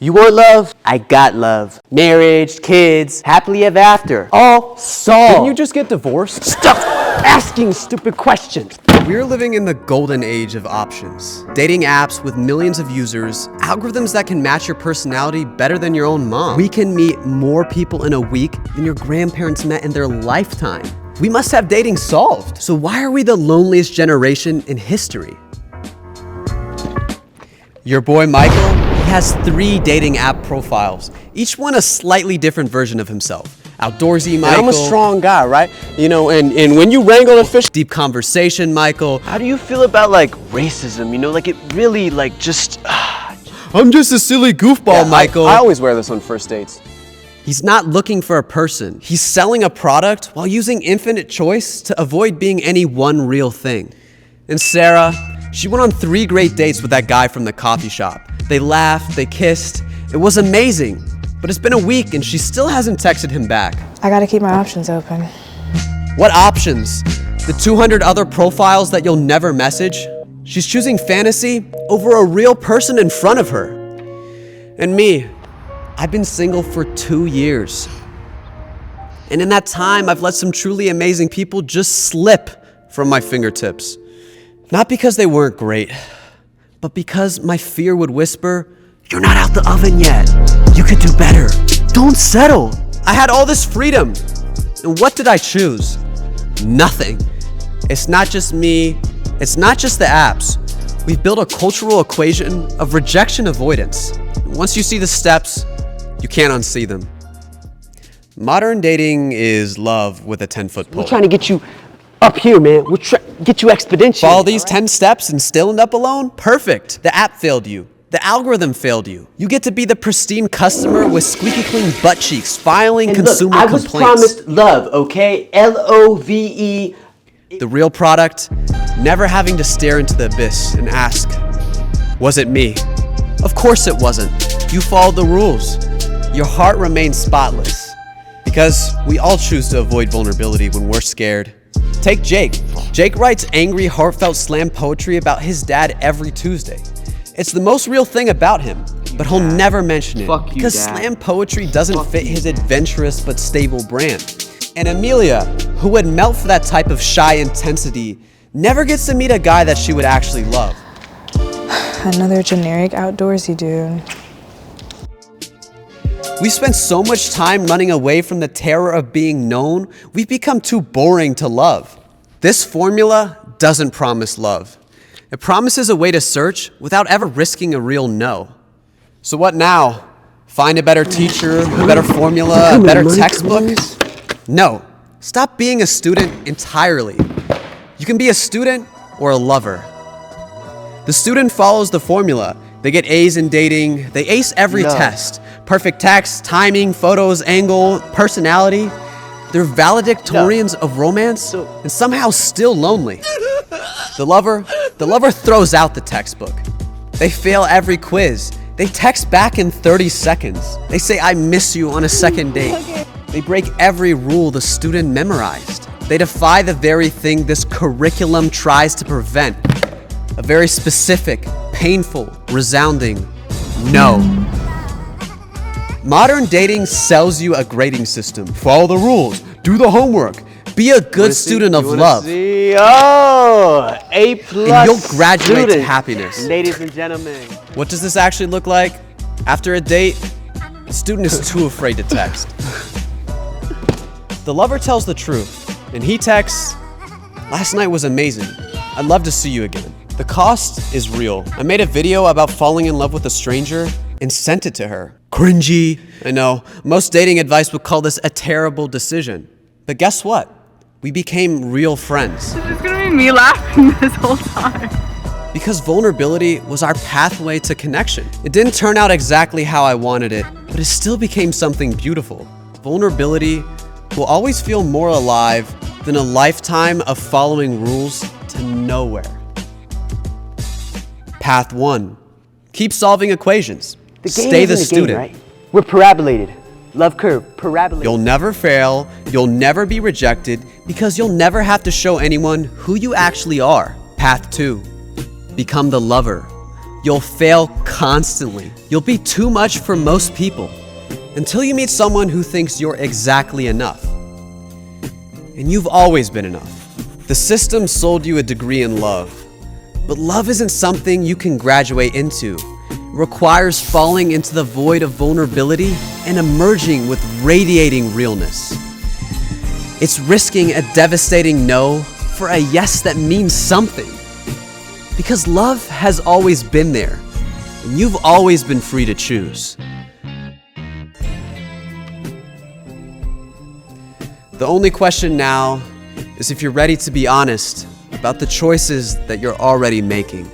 You want love? I got love. Marriage, kids, happily ever after. All solved. Didn't you just get divorced? Stop asking stupid questions. We're living in the golden age of options. Dating apps with millions of users, algorithms that can match your personality better than your own mom. We can meet more people in a week than your grandparents met in their lifetime. We must have dating solved. So why are we the loneliest generation in history? Your boy Michael, he has 3 dating app profiles, each one a slightly different version of himself. Outdoorsy Michael. And I'm a strong guy, right? You know, and when you wrangle a fish. Deep conversation Michael. How do you feel about like racism? You know, like it really like just. I'm just a silly goofball, Michael. I always wear this on first dates. He's not looking for a person. He's selling a product while using infinite choice to avoid being any one real thing. And Sarah, she went on 3 great dates with that guy from the coffee shop. They laughed, they kissed. It was amazing. But it's been a week and she still hasn't texted him back. I gotta keep my options open. What options? The 200 other profiles that you'll never message? She's choosing fantasy over a real person in front of her. And me, I've been single for 2 years. And in that time, I've let some truly amazing people just slip from my fingertips. Not because they weren't great, but because my fear would whisper, "You're not out the oven yet. You could do better. Don't settle." I had all this freedom. And what did I choose? Nothing. It's not just me. It's not just the apps. We've built a cultural equation of rejection avoidance. And once you see the steps, you can't unsee them. Modern dating is love with a 10-foot pole. We're trying to get you up here, man. We're trying to get you exponentially. Follow these 10 steps and still end up alone? Perfect. The app failed you. The algorithm failed you. You get to be the pristine customer with squeaky clean butt cheeks, filing And consumer look, I was complaints. promised love, okay? LOVE. The real product, never having to stare into the abyss and ask, was it me? Of course it wasn't. You followed the rules. Your heart remains spotless. Because we all choose to avoid vulnerability when we're scared. Take Jake. Jake writes angry, heartfelt slam poetry about his dad every Tuesday. It's the most real thing about him, but he'll never mention it Fuck you, because Dad. slam poetry doesn't fit his adventurous but stable brand. And Amelia, who would melt for that type of shy intensity, never gets to meet a guy that she would actually love. Another generic outdoorsy dude. We spent so much time running away from the terror of being known, we've become too boring to love. This formula doesn't promise love. It promises a way to search without ever risking a real no. So what now? Find a better teacher, a better formula, a better textbook? No. Stop being a student entirely. You can be a student or a lover. The student follows the formula. They get A's in dating. They ace every test. Perfect text, timing, photos, angle, personality. They're valedictorians of romance and somehow still lonely. The lover throws out the textbook. They fail every quiz. They text back in 30 seconds. They say, "I miss you" on a second date. They break every rule the student memorized. They defy the very thing this curriculum tries to prevent. A very specific, painful, resounding no. Modern dating sells you a grading system. Follow the rules, do the homework, be a good student of love. Oh, A+. And you'll graduate to student. happiness. Ladies and gentlemen. What does this actually look like? After a date, the student is too afraid to text. The lover tells the truth, and he texts, "Last night was amazing. I'd love to see you again." The cost is real. I made a video about falling in love with a stranger and sent it to her. Cringy. I know, most dating advice would call this a terrible decision. But guess what? We became real friends. It's gonna be me laughing this whole time. Because vulnerability was our pathway to connection. It didn't turn out exactly how I wanted it, but it still became something beautiful. Vulnerability will always feel more alive than a lifetime of following rules to nowhere. Path 1. Keep solving equations. Stay the student. Game, right? We're parabolated. Love curve, parabolated. You'll never fail, you'll never be rejected, because you'll never have to show anyone who you actually are. Path 2. Become the lover. You'll fail constantly. You'll be too much for most people until you meet someone who thinks you're exactly enough. And you've always been enough. The system sold you a degree in love, but love isn't something you can graduate into. It requires falling into the void of vulnerability and emerging with radiating realness. It's risking a devastating no for a yes that means something. Because love has always been there, and you've always been free to choose. The only question now is if you're ready to be honest about the choices that you're already making.